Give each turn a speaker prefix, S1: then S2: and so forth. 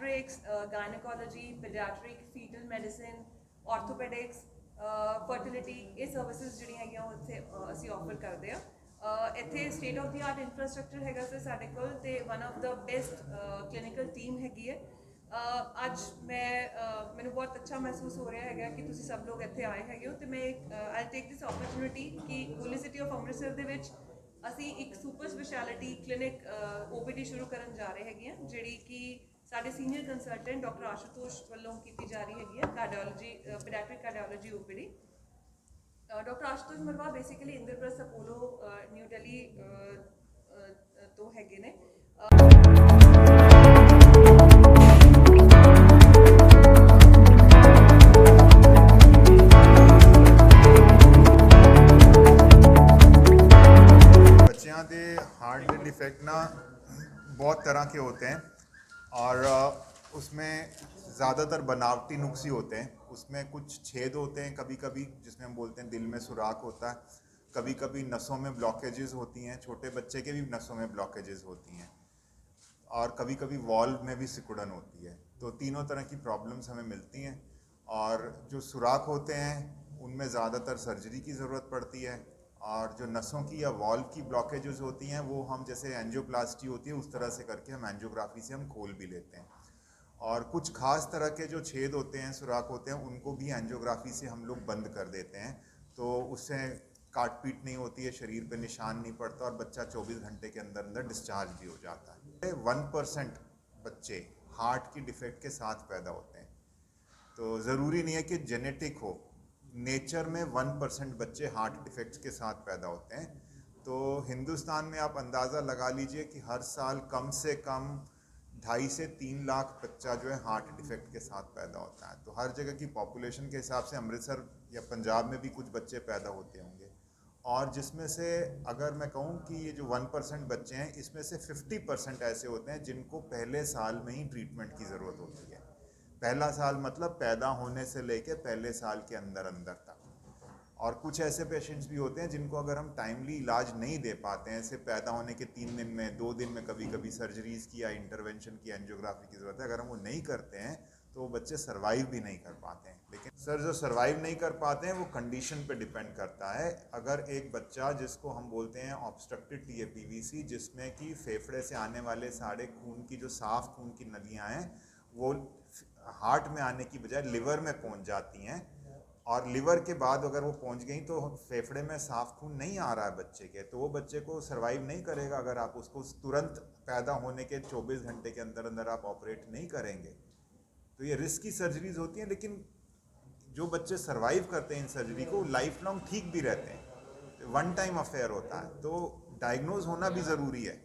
S1: पैडियाट्रिक्स, gynaecology, paediatric, foetal medicine, orthopaedics, fertility, ये services ਜਿਹੜੀ ਹੈਗੀਆਂ ਉਹ ਇੱਥੇ ਅਸੀਂ ਆਫਰ ਕਰਦੇ ਆ। ਇੱਥੇ state of the art infrastructure ਹੈਗਾ ਸਰ ਸਾਡੇ ਕੋਲ, ਤੇ one of the best clinical team ਹੈਗੀ ਹੈ। ਅੱਜ ਮੈਨੂੰ ਬਹੁਤ ਅੱਛਾ ਮਹਿਸੂਸ ਹੋ ਰਿਹਾ ਹੈਗਾ ਕਿ ਤੁਸੀਂ ਸਭ ਲੋਕ ਇੱਥੇ ਆਏ ਹੈਗੇ ਹੋ, ਤੇ ਮੈਂ ਆਈ ਟੇਕ ਦਿਸ ਓਪਰਚੁਨਿਟੀ ਕਿ ਹੋਲੀ ਸਿਟੀ ਆਫ ਅੰਮ੍ਰਿਤਸਰ ਦੇ ਵਿੱਚ ਅਸੀਂ ਇੱਕ ਸੁਪਰ ਸਪੈਸ਼ਲਿਟੀ ਕਲੀਨਿਕ OPD ਸ਼ੁਰੂ ਕਰਨ ਜਾ ਰਹੇ ਹੈਗੇ ਹਾਂ, ਜਿਹੜੀ ਕਿ ਸਾਡੇ ਸੀਨੀਅਰ ਕੰਸਲਟੈਂਟ ਡਾਕਟਰ ਆਸ਼ੂਤੋਸ਼ ਵੱਲੋਂ ਕੀਤੀ ਜਾ ਰਹੀ ਹੈਗੀ ਹੈ, cardiology, paediatric cardiology OPD। Doctor Ashutosh Marwah basically Indraprastha Apollo New Delhi ਤੋਂ ਹੈਗੇ ਨੇ।
S2: बच्चों के हार्ट के डिफेक्ट ना बहुत तरह के होते हैं और उसमें ज़्यादातर बनावटी नुक्स ही होते हैं। उसमें कुछ छेद होते हैं कभी कभी, जिसमें हम बोलते हैं दिल में सुराख होता है, कभी कभी नसों में ब्लॉकेजेस होती हैं, छोटे बच्चे के भी नसों में ब्लॉकेजेस होती हैं, और कभी कभी वॉल्व में भी सिकुड़न होती है। तो तीनों तरह की प्रॉब्लम्स हमें मिलती हैं, और जो सुराख होते हैं उनमें ज़्यादातर सर्जरी की ज़रूरत पड़ती है, और जो नसों की या वॉल्व की ब्लॉकेजेस होती हैं वो हम जैसे एंजियोप्लास्टी होती है उस तरह से करके हम एंजियोग्राफी से हम खोल भी लेते हैं। और कुछ खास तरह के जो छेद होते हैं, सुराख होते हैं, उनको भी एंजियोग्राफी से हम लोग बंद कर देते हैं, तो उससे काट पीट नहीं होती है, शरीर पे निशान नहीं पड़ता, और बच्चा 24 घंटे के अंदर अंदर डिस्चार्ज भी हो जाता है। 1% बच्चे हार्ट की डिफेक्ट के साथ पैदा होते हैं, तो ज़रूरी नहीं है कि जेनेटिक हो, नेचर में 1% बच्चे हार्ट डिफेक्ट्स के साथ पैदा होते हैं। तो हिंदुस्तान में आप अंदाज़ा लगा लीजिए कि हर साल कम से कम 2.5 से 3 लाख बच्चा जो है हार्ट डिफेक्ट के साथ पैदा होता है। तो हर जगह की पॉपुलेशन के हिसाब से अमृतसर या पंजाब में भी कुछ बच्चे पैदा होते होंगे, और जिसमें से अगर मैं कहूँ कि ये जो 1% बच्चे हैं, इसमें से 50% ऐसे होते हैं जिनको पहले साल में ही ट्रीटमेंट की ज़रूरत होती है। पहला साल मतलब पैदा होने से लेके पहले साल के अंदर अंदर तक। और कुछ ऐसे पेशेंट्स भी होते हैं जिनको अगर हम टाइमली इलाज नहीं दे पाते हैं, ऐसे पैदा होने के 3 दिन में, 2 दिन में कभी कभी सर्जरीज़ की या इंटरवेंशन की, एंजियोग्राफी की ज़रूरत है, अगर हम वो नहीं करते हैं तो वो बच्चे सर्वाइव भी नहीं कर पाते हैं। लेकिन सर जो सर्वाइव नहीं कर पाते हैं वो कंडीशन पे डिपेंड करता है। अगर एक बच्चा जिसको हम बोलते हैं ऑब्स्ट्रक्टेड TAPVC, जिसमें कि फेफड़े से आने वाले सारे खून की जो साफ खून की नलियाँ हैं वो हार्ट में आने की बजाय लिवर में पहुंच जाती हैं, और लिवर के बाद अगर वो पहुंच गई तो फेफड़े में साफ खून नहीं आ रहा है बच्चे के, तो वो बच्चे को सर्वाइव नहीं करेगा अगर आप उसको तुरंत पैदा होने के 24 घंटे के अंदर अंदर आप ऑपरेट नहीं करेंगे। तो ये रिस्क की सर्जरीज होती हैं, लेकिन जो बच्चे सर्वाइव करते हैं इन सर्जरी को लाइफ लॉन्ग ठीक भी रहते हैं, वन टाइम अफेयर होता है, तो डायग्नोज होना भी ज़रूरी है।